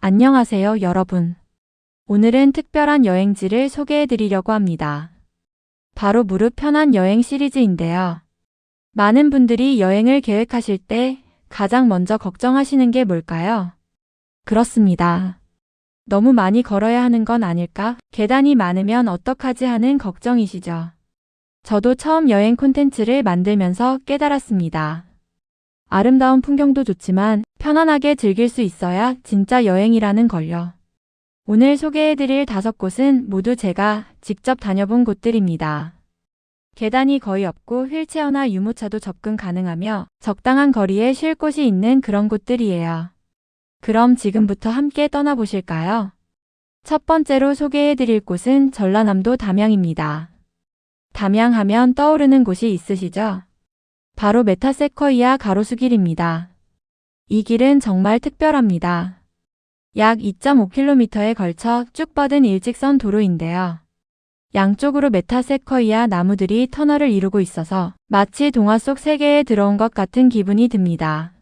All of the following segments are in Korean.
안녕하세요, 여러분. 오늘은 특별한 여행지를 소개해 드리려고 합니다. 바로 무릎 편한 여행 시리즈인데요. 많은 분들이 여행을 계획하실 때 가장 먼저 걱정하시는 게 뭘까요? 그렇습니다. 너무 많이 걸어야 하는 건 아닐까? 계단이 많으면 어떡하지 하는 걱정이시죠? 저도 처음 여행 콘텐츠를 만들면서 깨달았습니다. 아름다운 풍경도 좋지만 편안하게 즐길 수 있어야 진짜 여행이라는 걸요. 오늘 소개해드릴 5곳은 모두 제가 직접 다녀본 곳들입니다. 계단이 거의 없고 휠체어나 유모차도 접근 가능하며 적당한 거리에 쉴 곳이 있는 그런 곳들이에요. 그럼 지금부터 함께 떠나보실까요? 첫 번째로 소개해드릴 곳은 전라남도 담양입니다. 담양하면 떠오르는 곳이 있으시죠? 바로 메타세쿼이아 가로수길입니다. 이 길은 정말 특별합니다. 약 2.5km에 걸쳐 쭉 뻗은 일직선 도로인데요. 양쪽으로 메타세쿼이아 나무들이 터널을 이루고 있어서 마치 동화 속 세계에 들어온 것 같은 기분이 듭니다.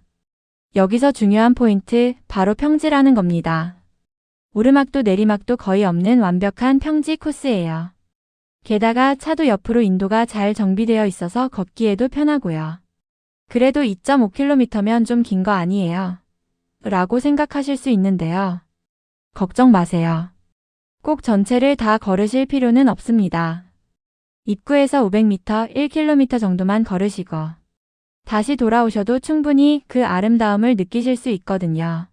여기서 중요한 포인트, 바로 평지라는 겁니다. 오르막도 내리막도 거의 없는 완벽한 평지 코스예요. 게다가 차도 옆으로 인도가 잘 정비되어 있어서 걷기에도 편하고요. 그래도 2.5km면 좀 긴 거 아니에요? 라고 생각하실 수 있는데요. 걱정 마세요. 꼭 전체를 다 걸으실 필요는 없습니다. 입구에서 500m, 1km 정도만 걸으시고 다시 돌아오셔도 충분히 그 아름다움을 느끼실 수 있거든요.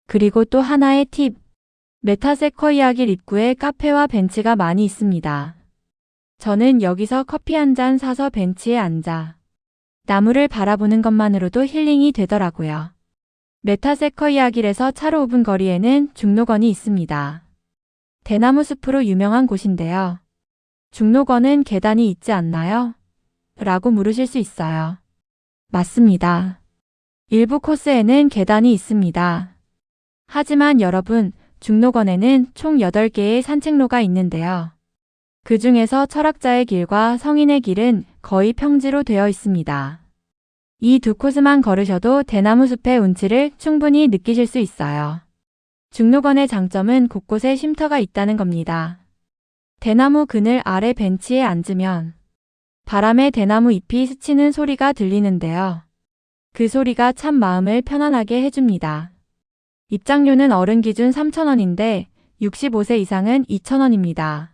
그리고 또 하나의 팁. 메타세쿼이아 길 입구에 카페와 벤치가 많이 있습니다. 저는 여기서 커피 한 잔 사서 벤치에 앉아 나무를 바라보는 것만으로도 힐링이 되더라고요. 메타세쿼이아 길에서 차로 5분 거리에는 중록원이 있습니다. 대나무 숲으로 유명한 곳인데요. 중록원은 계단이 있지 않나요? 라고 물으실 수 있어요. 맞습니다. 일부 코스에는 계단이 있습니다. 하지만 여러분, 중록원에는 총 8개의 산책로가 있는데요. 그 중에서 철학자의 길과 성인의 길은 거의 평지로 되어 있습니다. 이 두 코스만 걸으셔도 대나무 숲의 운치를 충분히 느끼실 수 있어요. 중록원의 장점은 곳곳에 쉼터가 있다는 겁니다. 대나무 그늘 아래 벤치에 앉으면 바람에 대나무 잎이 스치는 소리가 들리는데요. 그 소리가 참 마음을 편안하게 해줍니다. 입장료는 어른 기준 3,000원인데 65세 이상은 2,000원입니다.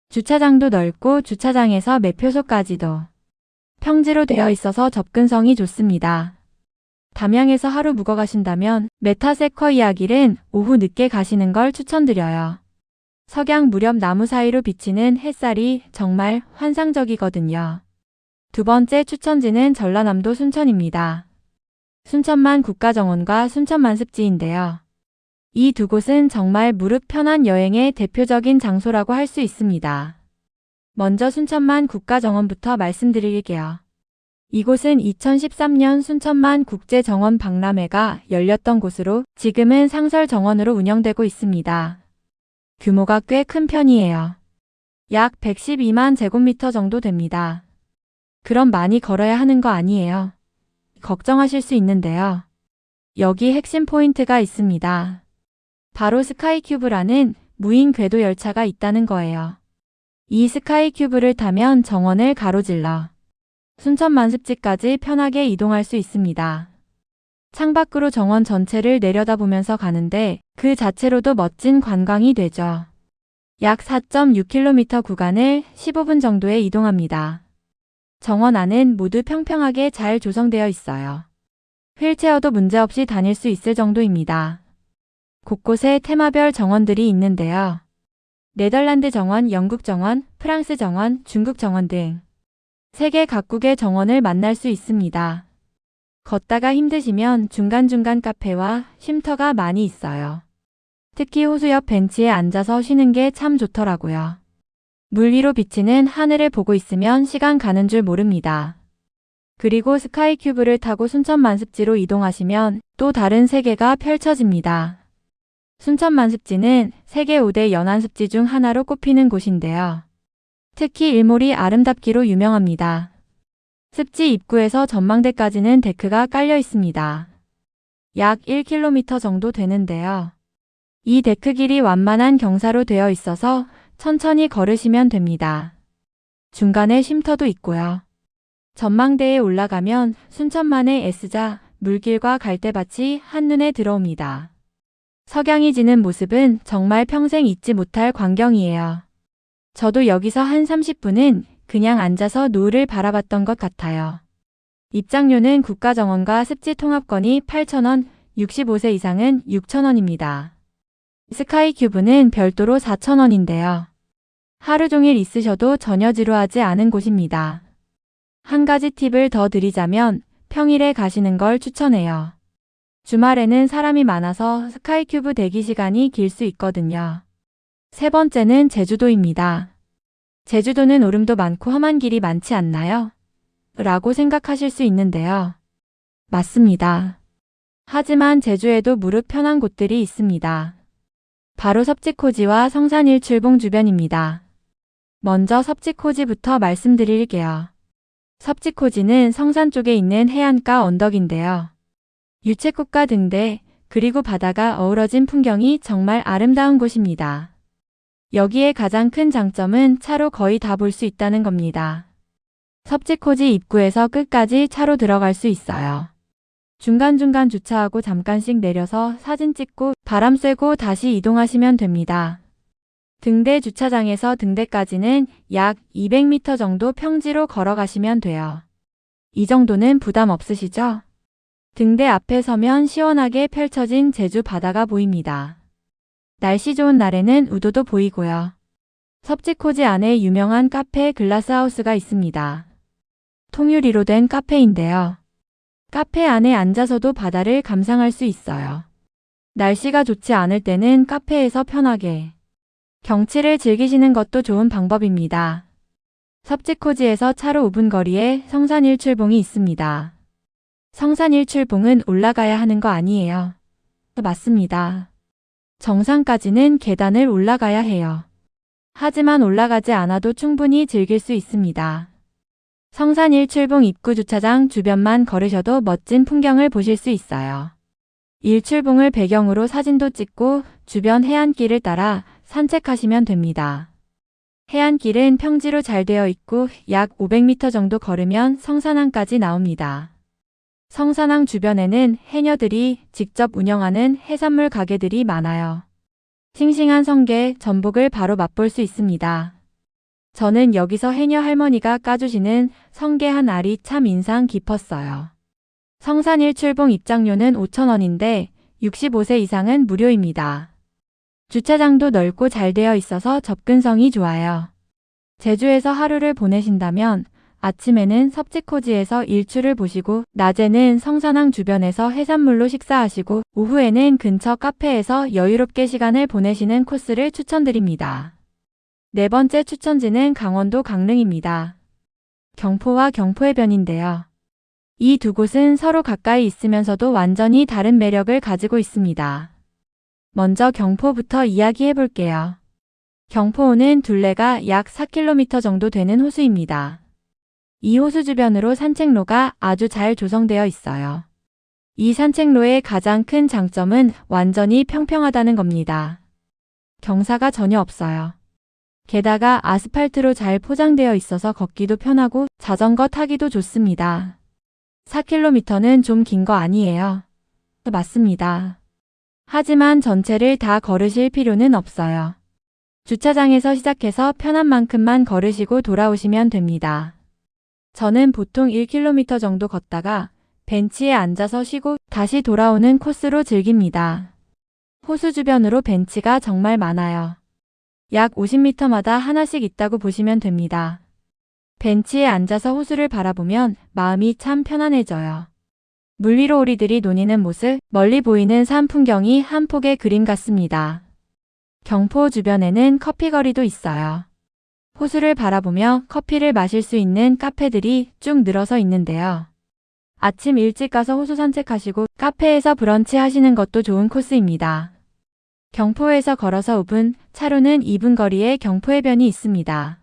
주차장도 넓고 주차장에서 매표소까지도 평지로 되어 있어서 접근성이 좋습니다. 담양에서 하루 묵어 가신다면 메타세쿼이아 길은 오후 늦게 가시는 걸 추천드려요. 석양 무렵 나무 사이로 비치는 햇살이 정말 환상적이거든요. 두 번째 추천지는 전라남도 순천입니다. 순천만 국가정원과 순천만습지인데요. 이 두 곳은 정말 무릎 편한 여행의 대표적인 장소라고 할 수 있습니다. 먼저 순천만 국가정원부터 말씀드릴게요. 이곳은 2013년 순천만 국제정원 박람회가 열렸던 곳으로 지금은 상설정원으로 운영되고 있습니다. 규모가 꽤 큰 편이에요. 약 112만 제곱미터 정도 됩니다. 그럼 많이 걸어야 하는 거 아니에요? 걱정하실 수 있는데요. 여기 핵심 포인트가 있습니다. 바로 스카이큐브라는 무인 궤도 열차가 있다는 거예요. 이 스카이큐브를 타면 정원을 가로질러 순천만습지까지 편하게 이동할 수 있습니다. 창밖으로 정원 전체를 내려다보면서 가는데 그 자체로도 멋진 관광이 되죠. 약 4.6km 구간을 15분 정도에 이동합니다. 정원 안은 모두 평평하게 잘 조성되어 있어요. 휠체어도 문제없이 다닐 수 있을 정도입니다. 곳곳에 테마별 정원들이 있는데요. 네덜란드 정원, 영국 정원, 프랑스 정원, 중국 정원 등 세계 각국의 정원을 만날 수 있습니다. 걷다가 힘드시면 중간중간 카페와 쉼터가 많이 있어요. 특히 호수 옆 벤치에 앉아서 쉬는 게 참 좋더라고요. 물 위로 비치는 하늘을 보고 있으면 시간 가는 줄 모릅니다. 그리고 스카이큐브를 타고 순천만습지로 이동하시면 또 다른 세계가 펼쳐집니다. 순천만습지는 세계 5대 연안습지 중 하나로 꼽히는 곳인데요. 특히 일몰이 아름답기로 유명합니다. 습지 입구에서 전망대까지는 데크가 깔려 있습니다. 약 1km 정도 되는데요. 이 데크 길이 완만한 경사로 되어 있어서 천천히 걸으시면 됩니다. 중간에 쉼터도 있고요. 전망대에 올라가면 순천만의 S자 물길과 갈대밭이 한눈에 들어옵니다. 석양이 지는 모습은 정말 평생 잊지 못할 광경이에요. 저도 여기서 한 30분은 그냥 앉아서 노을을 바라봤던 것 같아요. 입장료는 국가정원과 습지통합권이 8,000원, 65세 이상은 6,000원입니다. 스카이큐브는 별도로 4,000원인데요. 하루 종일 있으셔도 전혀 지루하지 않은 곳입니다. 한 가지 팁을 더 드리자면 평일에 가시는 걸 추천해요. 주말에는 사람이 많아서 스카이큐브 대기 시간이 길 수 있거든요. 세 번째는 제주도입니다. 제주도는 오름도 많고 험한 길이 많지 않나요? 라고 생각하실 수 있는데요. 맞습니다. 하지만 제주에도 무릎 편한 곳들이 있습니다. 바로 섭지코지와 성산일출봉 주변입니다. 먼저 섭지코지부터 말씀드릴게요. 섭지코지는 성산 쪽에 있는 해안가 언덕인데요. 유채꽃과 등대 그리고 바다가 어우러진 풍경이 정말 아름다운 곳입니다. 여기에 가장 큰 장점은 차로 거의 다 볼 수 있다는 겁니다. 섭지코지 입구에서 끝까지 차로 들어갈 수 있어요. 중간중간 주차하고 잠깐씩 내려서 사진 찍고 바람 쐬고 다시 이동하시면 됩니다. 등대 주차장에서 등대까지는 약 200m 정도 평지로 걸어가시면 돼요. 이 정도는 부담 없으시죠? 등대 앞에 서면 시원하게 펼쳐진 제주 바다가 보입니다. 날씨 좋은 날에는 우도도 보이고요. 섭지코지 안에 유명한 카페 글라스하우스가 있습니다. 통유리로 된 카페인데요. 카페 안에 앉아서도 바다를 감상할 수 있어요. 날씨가 좋지 않을 때는 카페에서 편하게 경치를 즐기시는 것도 좋은 방법입니다. 섭지코지에서 차로 5분 거리에 성산일출봉이 있습니다. 성산일출봉은 올라가야 하는 거 아니에요. 맞습니다. 정상까지는 계단을 올라가야 해요. 하지만 올라가지 않아도 충분히 즐길 수 있습니다. 성산일출봉 입구 주차장 주변만 걸으셔도 멋진 풍경을 보실 수 있어요. 일출봉을 배경으로 사진도 찍고 주변 해안길을 따라 산책하시면 됩니다. 해안길은 평지로 잘 되어 있고 약 500m 정도 걸으면 성산항까지 나옵니다. 성산항 주변에는 해녀들이 직접 운영하는 해산물 가게들이 많아요. 싱싱한 성게, 전복을 바로 맛볼 수 있습니다. 저는 여기서 해녀 할머니가 까주시는 성게 한 알이 참 인상 깊었어요. 성산일출봉 입장료는 5,000원인데 65세 이상은 무료입니다. 주차장도 넓고 잘 되어 있어서 접근성이 좋아요. 제주에서 하루를 보내신다면 아침에는 섭지코지에서 일출을 보시고 낮에는 성산항 주변에서 해산물로 식사하시고 오후에는 근처 카페에서 여유롭게 시간을 보내시는 코스를 추천드립니다. 네 번째 추천지는 강원도 강릉입니다. 경포와 경포해변인데요. 이 두 곳은 서로 가까이 있으면서도 완전히 다른 매력을 가지고 있습니다. 먼저 경포부터 이야기해 볼게요. 경포호는 둘레가 약 4km 정도 되는 호수입니다. 이 호수 주변으로 산책로가 아주 잘 조성되어 있어요. 이 산책로의 가장 큰 장점은 완전히 평평하다는 겁니다. 경사가 전혀 없어요. 게다가 아스팔트로 잘 포장되어 있어서 걷기도 편하고 자전거 타기도 좋습니다. 4km는 좀 긴 거 아니에요? 맞습니다. 하지만 전체를 다 걸으실 필요는 없어요. 주차장에서 시작해서 편한 만큼만 걸으시고 돌아오시면 됩니다. 저는 보통 1km 정도 걷다가 벤치에 앉아서 쉬고 다시 돌아오는 코스로 즐깁니다. 호수 주변으로 벤치가 정말 많아요. 약 50m마다 하나씩 있다고 보시면 됩니다. 벤치에 앉아서 호수를 바라보면 마음이 참 편안해져요. 물 위로 오리들이 노니는 모습, 멀리 보이는 산 풍경이 한 폭의 그림 같습니다. 경포 주변에는 커피거리도 있어요. 호수를 바라보며 커피를 마실 수 있는 카페들이 쭉 늘어서 있는데요. 아침 일찍 가서 호수 산책하시고 카페에서 브런치 하시는 것도 좋은 코스입니다. 경포에서 걸어서 5분, 차로는 2분 거리에 경포해변이 있습니다.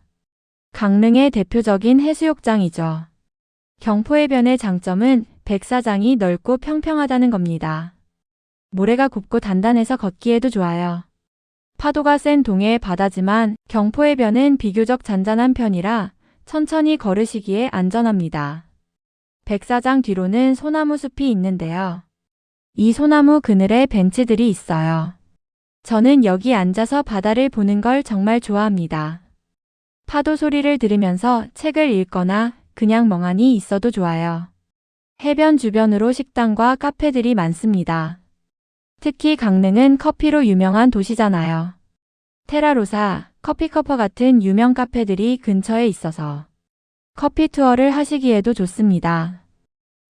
강릉의 대표적인 해수욕장이죠. 경포해변의 장점은 백사장이 넓고 평평하다는 겁니다. 모래가 곱고 단단해서 걷기에도 좋아요. 파도가 센 동해의 바다지만 경포해변은 비교적 잔잔한 편이라 천천히 걸으시기에 안전합니다. 백사장 뒤로는 소나무 숲이 있는데요. 이 소나무 그늘에 벤치들이 있어요. 저는 여기 앉아서 바다를 보는 걸 정말 좋아합니다. 파도 소리를 들으면서 책을 읽거나 그냥 멍하니 있어도 좋아요. 해변 주변으로 식당과 카페들이 많습니다. 특히 강릉은 커피로 유명한 도시잖아요. 테라로사, 커피커퍼 같은 유명 카페들이 근처에 있어서 커피 투어를 하시기에도 좋습니다.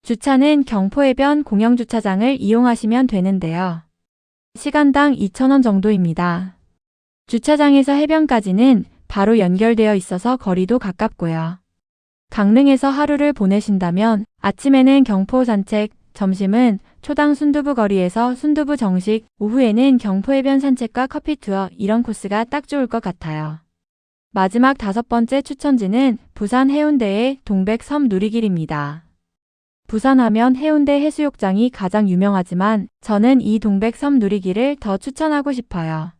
주차는 경포해변 공영주차장을 이용하시면 되는데요. 시간당 2,000원 정도입니다. 주차장에서 해변까지는 바로 연결되어 있어서 거리도 가깝고요. 강릉에서 하루를 보내신다면 아침에는 경포 산책, 점심은 초당 순두부 거리에서 순두부 정식, 오후에는 경포해변 산책과 커피 투어 이런 코스가 딱 좋을 것 같아요. 마지막 5번째 추천지는 부산 해운대의 동백섬 누리길입니다. 부산하면 해운대 해수욕장이 가장 유명하지만 저는 이 동백섬 누리길을 더 추천하고 싶어요.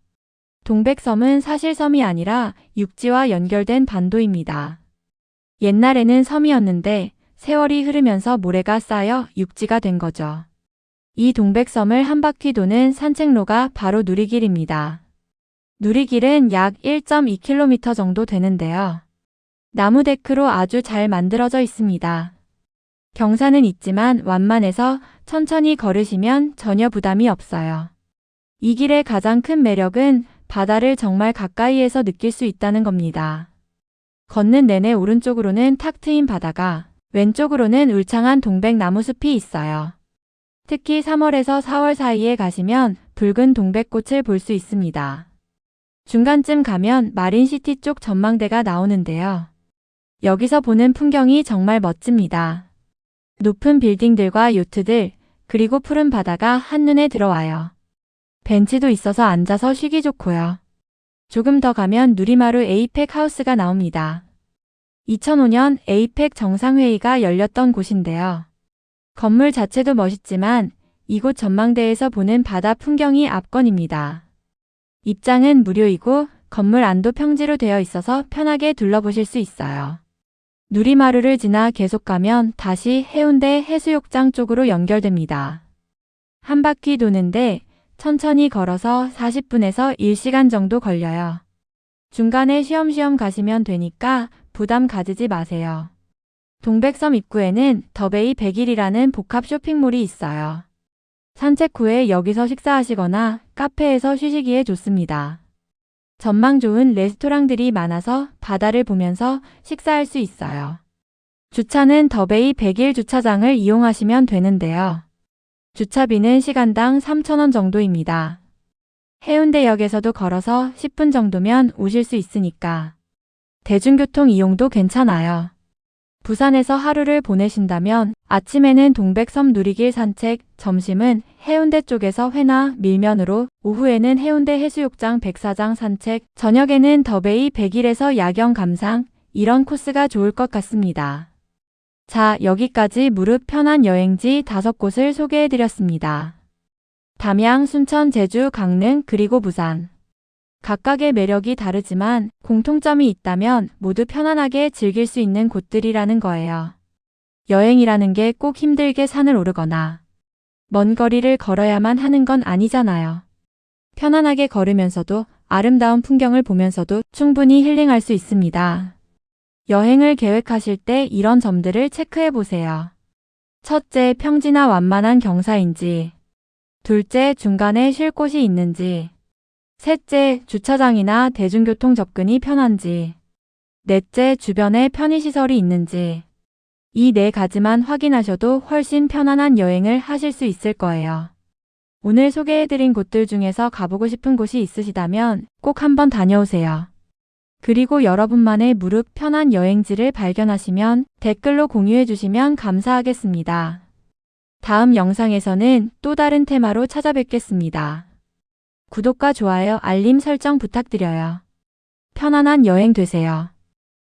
동백섬은 사실 섬이 아니라 육지와 연결된 반도입니다. 옛날에는 섬이었는데 세월이 흐르면서 모래가 쌓여 육지가 된 거죠. 이 동백섬을 한 바퀴 도는 산책로가 바로 누리길입니다. 누리길은 약 1.2km 정도 되는데요. 나무 데크로 아주 잘 만들어져 있습니다. 경사는 있지만 완만해서 천천히 걸으시면 전혀 부담이 없어요. 이 길의 가장 큰 매력은 바다를 정말 가까이에서 느낄 수 있다는 겁니다. 걷는 내내 오른쪽으로는 탁 트인 바다가, 왼쪽으로는 울창한 동백나무 숲이 있어요. 특히 3월에서 4월 사이에 가시면 붉은 동백꽃을 볼 수 있습니다. 중간쯤 가면 마린시티 쪽 전망대가 나오는데요. 여기서 보는 풍경이 정말 멋집니다. 높은 빌딩들과 요트들, 그리고 푸른 바다가 한눈에 들어와요. 벤치도 있어서 앉아서 쉬기 좋고요. 조금 더 가면 누리마루 에이펙 하우스가 나옵니다. 2005년 에이펙 정상회의가 열렸던 곳인데요. 건물 자체도 멋있지만 이곳 전망대에서 보는 바다 풍경이 압권입니다. 입장은 무료이고 건물 안도 평지로 되어 있어서 편하게 둘러보실 수 있어요. 누리마루를 지나 계속 가면 다시 해운대 해수욕장 쪽으로 연결됩니다. 한 바퀴 도는데 천천히 걸어서 40분에서 1시간 정도 걸려요. 중간에 쉬엄쉬엄 가시면 되니까 부담 가지지 마세요. 동백섬 입구에는 더베이 100일이라는 복합 쇼핑몰이 있어요. 산책 후에 여기서 식사하시거나 카페에서 쉬시기에 좋습니다. 전망 좋은 레스토랑들이 많아서 바다를 보면서 식사할 수 있어요. 주차는 더베이 100일 주차장을 이용하시면 되는데요. 주차비는 시간당 3,000원 정도입니다. 해운대역에서도 걸어서 10분 정도면 오실 수 있으니까 대중교통 이용도 괜찮아요. 부산에서 하루를 보내신다면 아침에는 동백섬 누리길 산책, 점심은 해운대 쪽에서 회나 밀면으로, 오후에는 해운대 해수욕장 백사장 산책, 저녁에는 더베이 100일에서 야경 감상, 이런 코스가 좋을 것 같습니다. 자, 여기까지 무릎 편한 여행지 5곳을 소개해드렸습니다. 담양, 순천, 제주, 강릉, 그리고 부산. 각각의 매력이 다르지만 공통점이 있다면 모두 편안하게 즐길 수 있는 곳들이라는 거예요. 여행이라는 게 꼭 힘들게 산을 오르거나 먼 거리를 걸어야만 하는 건 아니잖아요. 편안하게 걸으면서도 아름다운 풍경을 보면서도 충분히 힐링할 수 있습니다. 여행을 계획하실 때 이런 점들을 체크해 보세요. 첫째, 평지나 완만한 경사인지. 둘째, 중간에 쉴 곳이 있는지. 셋째, 주차장이나 대중교통 접근이 편한지. 넷째, 주변에 편의시설이 있는지. 이 4가지만 확인하셔도 훨씬 편안한 여행을 하실 수 있을 거예요. 오늘 소개해드린 곳들 중에서 가보고 싶은 곳이 있으시다면 꼭 한번 다녀오세요. 그리고 여러분만의 무릎 편한 여행지를 발견하시면 댓글로 공유해주시면 감사하겠습니다. 다음 영상에서는 또 다른 테마로 찾아뵙겠습니다. 구독과 좋아요, 알림 설정 부탁드려요. 편안한 여행 되세요.